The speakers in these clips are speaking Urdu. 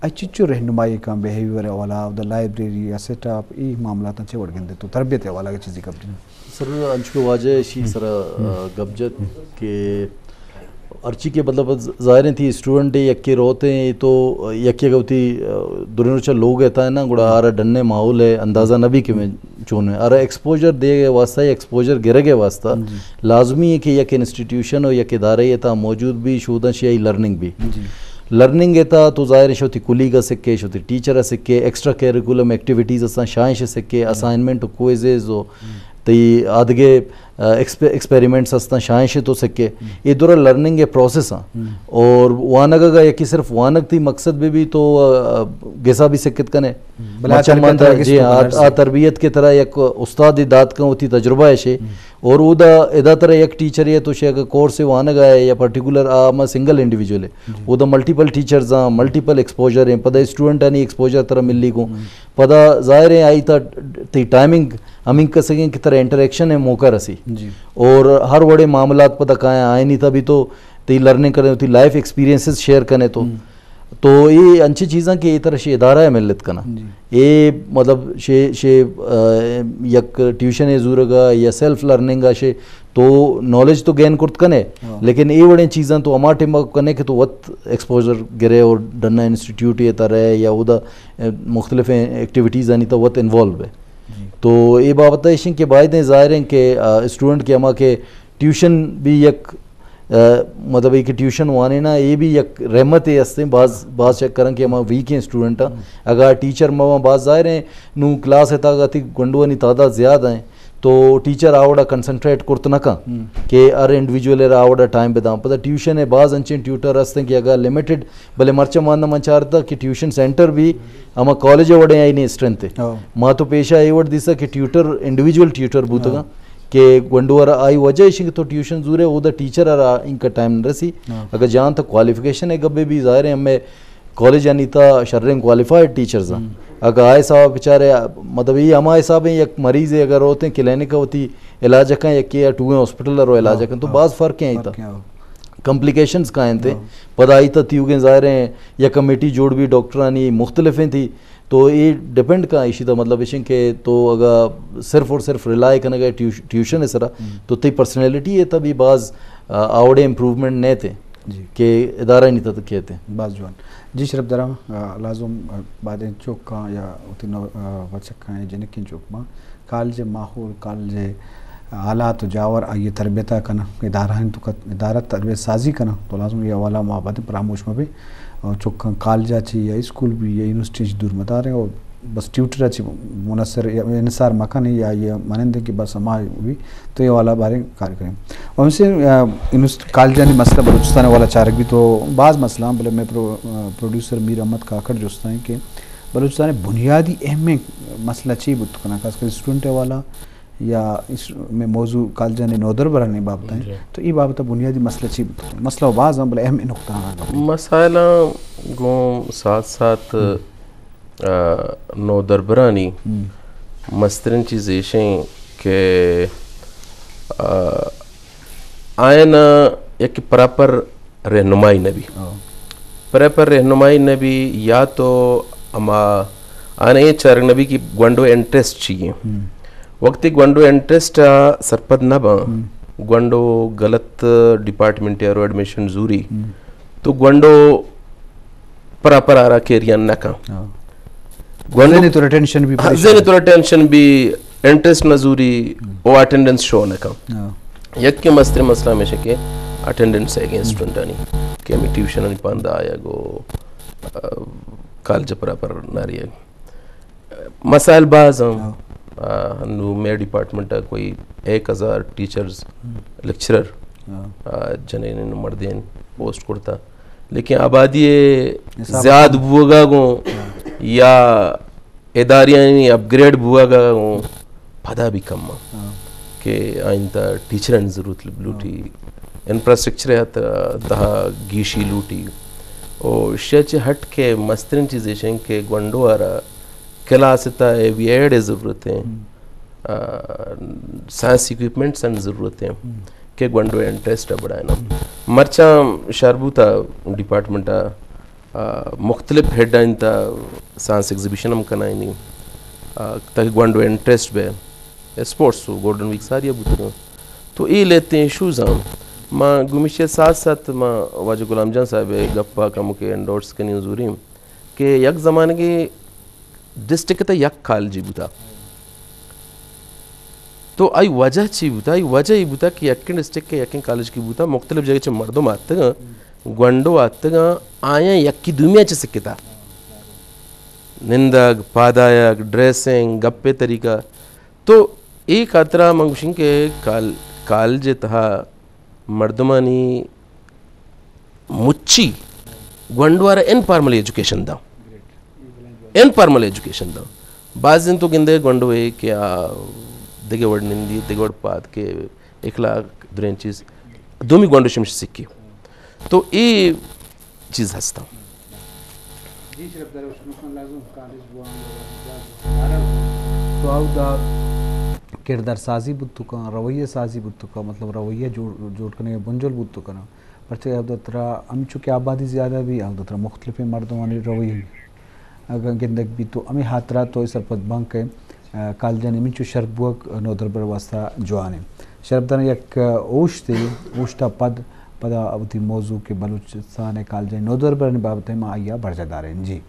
اچھو رہنمائی کا بیہیویئر والا دا لائبریری یا سیٹ اپ ای معاملات اچھے وڑ گندے تو تربیت والا کی چیزیں کبھی سر انچو واجہ شی سر گبجت کہ ارچی کے مطلب ظاہر تھی اسٹوڈنٹ یکی روتے ہیں تو یکی گوتی درنچا لوگ ایتا ہے نا گڑا آرہ ڈننے ماحول ہے اندازہ نبی کے میں چونے آرہ ایکسپوجر دے گئے واسطہ یا ایکسپوجر گرے گئے واسطہ لازمی ہے کہ یک انسٹیٹیوشن ہو یک ادارے ایتا موجود بھی شودن شیعی لرننگ بھی لرننگ ایتا تو ظاہر شوتی کلی کا سکے شوتی ٹیچر سکے ایکسٹرا کیریکولم ایکٹیویٹیز اساں شائن سکے اسائنمنٹ کوئزز ہو تی آدھگے ایکسپیریمنٹس ہستاں شائنش تو سکے یہ دورا لرننگ ہے پروسیس ہاں اور وانگا گا یکی صرف وانگ تھی مقصد بھی تو گیسا بھی سکت کنے جی تربیت کے طرح یک استاد داد کا ہوتی تجربہ ہے شے اور او دا ادا طرح یک ٹیچر ہے تو شے اگر کورس سے وانگا ہے یا پرٹیکولر آما سنگل انڈیویجول ہے او دا ملٹیپل ٹیچرز ہاں ملٹیپل ایکسپوجر ہیں پدا اسٹوڈنٹ آنی ایکسپوجر طرح ملی کو پدا ظاہر ہے آئی تی ٹائمنگ ہمیں کہہ سکیں کہ طرح انٹریکشن ہے موقع رسی اور ہر وڑے معاملات پتہ کہاں آئے نہیں تھا بھی تو تی لرننگ کرنے تی لائف ایکسپیرینسز شیئر کرنے تو یہ انچی چیزاں کہ یہ طرح شے ادارہ ہے ملت کنا یہ مطلب شے یک ٹیوشن ہے زورگا یا سیلف لرننگ شے تو نالج تو گین کرت کنے لیکن یہ وڑے چیزاں تو اما ٹیمہ کنے کہ تو وقت ایکسپوجر گرے اور ڈنہ انسٹیٹیوٹ یہ طرح ہے یا وہ مختلف ایکٹیویٹیز آنی تو وقت انوالو ہے تو یہ بابت ہے کہ باعث ظاہر ہیں کہ اسٹوڈنٹ کے اما کے ٹیوشن بھی یک مطلب یہ کہ ٹیوشن وانے نا یہ بھی یک رحمت ہے اس سے بعض چیک کریں کہ ہمیں ویک ہیں اسٹوڈنٹ اگر ٹیچر ماں بعض ظاہر ہیں نو کلاس ہے تا تھی گنڈوانی تعداد زیادہ ہیں تو ٹیچر آوڑا کنسنٹریٹ کرت نہ کہاں کہ ہر انڈیویجول ہے آوڑا ٹائم پہ داں پتہ ٹیوشن ہے بعض انچین ٹیوٹر ہستے ہیں کہ اگر لمیٹڈ بلے مرچہ ماننا من چاہتا کہ ٹیوشن سینٹر بھی ہمیں کالج وڑے آئی نہیں اسٹرینتھ ہے ماں تو پیشہ یہ وڑ دیسا کہ ٹیوٹر انڈیویجول ٹیوٹر بوتا گا کہ گنڈوار آئی وجہ ہے تو ٹیوشن زور ہے وہ دا ٹیچر ان کا ٹائم نہ رسی اگر جہاں تک کوالیفیکیشن ہے گبے بھی ظاہر ہے ہمیں کالج یعنی تا شررنگ کوالیفائڈ ٹیچرز ہیں اگر آئے صاحب بیچارے مطلب یہ ہمارے صاحب ہیں یک مریض ہے اگر ہوتے ہیں کلینک ہوتی علاج کا یا کہ ٹو ہاسپٹل رو علاج کا تو بعض فرق ہیں تا کمپلیکیشنز کہیں تھے پتہ آئی تا تیوگیں ظاہر ہیں یا کمیٹی جوڑ بھی ڈاکٹرانی مختلف ہیں تھی تو یہ ڈیپینڈ کا اسی طرح مطلب اسی کہ تو اگر صرف اور صرف ریلائی کرنے گئے ٹیوشن ہے سرا تو تی پرسنالٹی ہے تبھی بعض آوڑے امپروومنٹ نہیں تھے کہ ادارہ نہیں تھا تو کہتے ہیں بعض جوان جی شرف درام لازم بعد چوک کا یا وچک کا جنکین چوک ماں کالج ماحول کالج حالات جاور آئیے تربیتہ کنا ادارہ تربیت سازی کنا تو لازم یہ حوالہ ماں بعد پراموش میں بھی چوک کالجہ چی یا اسکول بھی یا یونیورسٹی دور مدار ہے اور بس ٹیوٹر چی منصر یا انصار مکان ہے یا یہ مانندے کہ بس ہمارے بھی تو یہ والا بارے کار کریں اور ہم سے کالجہ نے مسئلہ بلوچستان والا چارک بھی تو بعض مسئلہ بلے میں پروڈیوسر میر احمد کاکڑ جو ہوتا ہے کہ بلوچستان بنیادی اہم مسئلہ چی بت کنا خاص کر اسٹوڈنٹ والا یا اس میں موضوع کالجہ نے نودر برانی بابتا ہے تو یہ بابتا بنیادی مسئلہ چی مسئلہ بعض ہم بلے اہم نقطہ ہیں مسائلہ گو ساتھ ساتھ نودر برانی مسترین چیزیں کہ آئین یک پراپر رہنمائی نبی پراپر رہنمائی نبی یا تو اما آنے یہ چارک نبی کی گونڈو انٹریسٹ چاہیے وقتی گونڈو انٹریسٹ سرپد نہ با گونڈو غلط ڈپارٹمنٹ یا رو ایڈمیشن زوری تو گونڈو پراپر آرہ کیریان نہ کھا زینی تو ریٹینشن بھی انٹریسٹ نہ زوری او اٹینڈنس شو نہ کھا یک کے مسئلہ ہمیشہ کہ اٹینڈنس ہے گئے اسٹوڈنٹ آنی کہ ہمیں ٹیوشن آنی پاندہ آیا گو کالج پراپر نہ رہی ہے مسائل بعض ہم نو میرے ڈپارٹمنٹ کوئی 1000 ٹیچرز لیکچرر جنین مردین پوسٹ کرتا لیکن آبادی زیاد بوگا گو یا اداریاں اپ گریڈ بوگا گو پھدا بھی کم کہ آئندہ ٹیچرن ضرورت لوٹی انفراسٹرکچر ہے تہا گیشی لوٹی اور شیچ ہٹ کے مسترین چیزیں کہ گونڈو آرہ کلاس تا وی ایڈ ضرورت ہیں سائنس اکوپمنٹس ان ضرورت ہیں کہ گونڈو انٹریسٹ بڑھائے نا مرچاں شاربو تا ڈپارٹمنٹا مختلف ہیڈ انت سائنس ایگزیبیشن ہم کنائنی تاکہ گوانڈو انٹرسٹ بے اسپورٹس گولڈن ویک ساری بوتھ تو یہ لیتے ہیں شوز ہم ماں گمیشے ساتھ ساتھ ماں واجہ غلام جان صاحب گپا کا مکے انڈورس کنی حضوریم کہ یک زمانے کے ڈسٹرکٹ تا یک کالجی بوتا تو آئی وجہ چی بوتا آئی وجہ یہ بوتا کہ یکن ڈسٹرکٹ کے یکن کالج کی بوتا مختلف جگہ چھ مردم آتا گا گوانڈو آتا گا آیا یکی دومیا چھ سکتا نندگ پادایگ ڈریسنگ گپے طریقہ تو ایک خاطرہ منگوشن کے کالج تہا مردمانی مچی گوانڈوارا انفارمل ایجوکیشن دا انفارمل ایجوکیشن دا بعض دن تو گندے گوانڈو ہے کہ دیگے وڑ نندی دیگے وڑ پاد کے اخلاق درین چیز دومی گوانڈو شمش سکی تو یہ چیز ہستا تو آو دا کردار سازی بود کا رویہ سازی بود کا مطلب رویہ جوڑ کرنے بنجل بود کا نا پرچہ اب دترا ہم چونکہ آبادی زیادہ بھی اب دترا مختلف مردمانی رویہ اگر گندگ بھی تو ہمیں حاضرات تو سرپت بانک ہے کالجانی من چو شرط بوک نودر بر واسطہ جوانے شرط دانا یک اوش تے اوشتا پدا ابتی موضوع کے بلوچستان کالجانی نودر بر بابت ما آیا برجہ داریں جی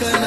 کنا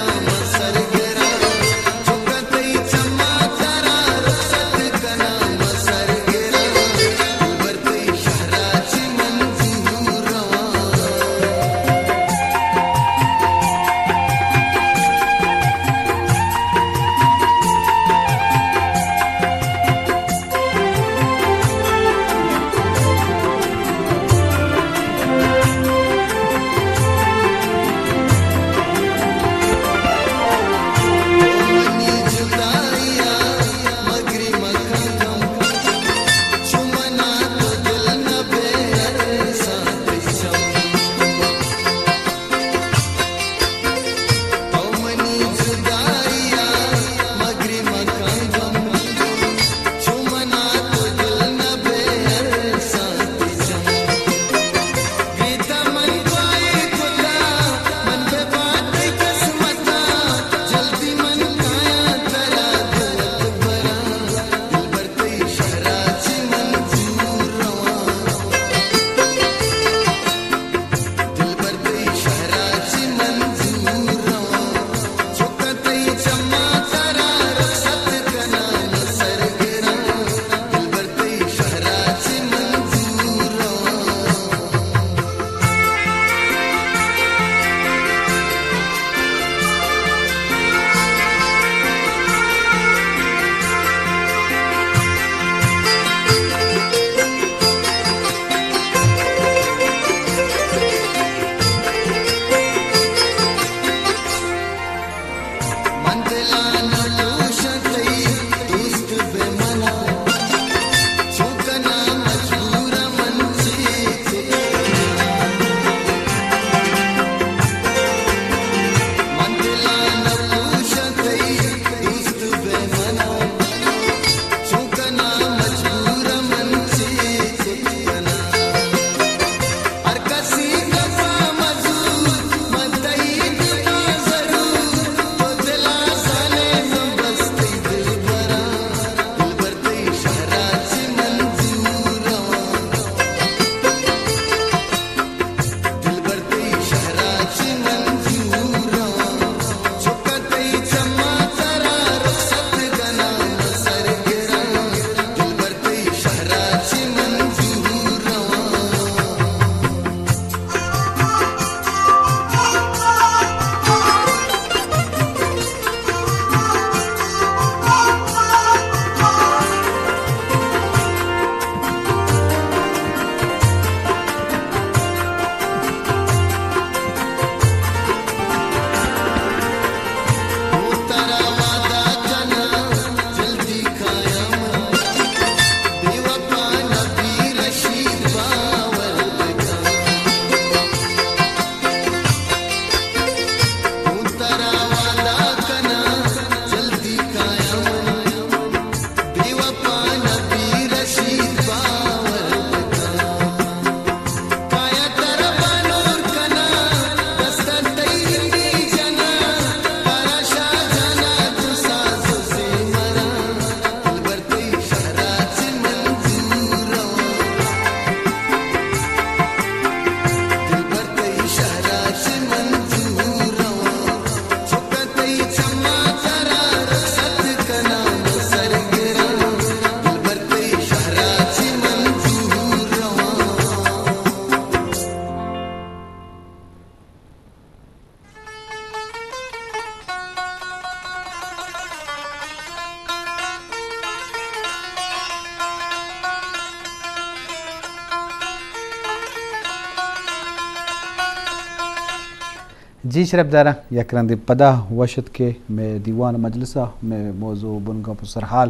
جی شرف دارا یکرند پدا وشد کے میں دیوان مجلسہ میں موضوع بنگا پسرحال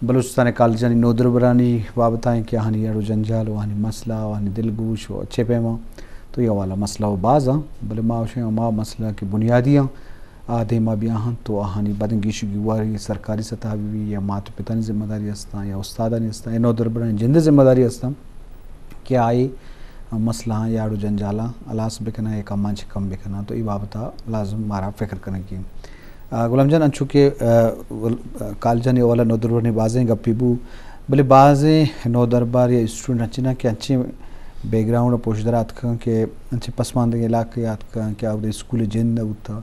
بلوچستان کالجانی نودر برانی بابتائیں کہ ہانی اڑو جنجال وہانی مسئلہ وہانی دلگوش و اچھے پیما تو یہ والا مسئلہ و بعض بلے ماوشیں ما مسئلہ کی بنیادیاں آدھے ما بھی آہاں تو آہانی بدنگی شگیواری سرکاری سطح بھی یا مات پتانی ذمہ داری ہستا یا استادانی ہستا یا نودر برانی جند ذمہ داری ہستا کیا آئی مسئلہ یا اڑو جنجالا الاس بکنا یا کم مانچ کم بکنا تو یہ بابتا لازم مارا فکر کرنے کی غلام جان انچو کہ کالجانی والا نودر برانی بازیں گپی بو بلے بازیں نو دربار یا اسٹوڈنٹ اچھنا کہ انچے بیک گراؤنڈ پوشدرات کھاں کہ انچے پسماندگی علاقیات کھاں کہ آو دے اسکول جند ہوتا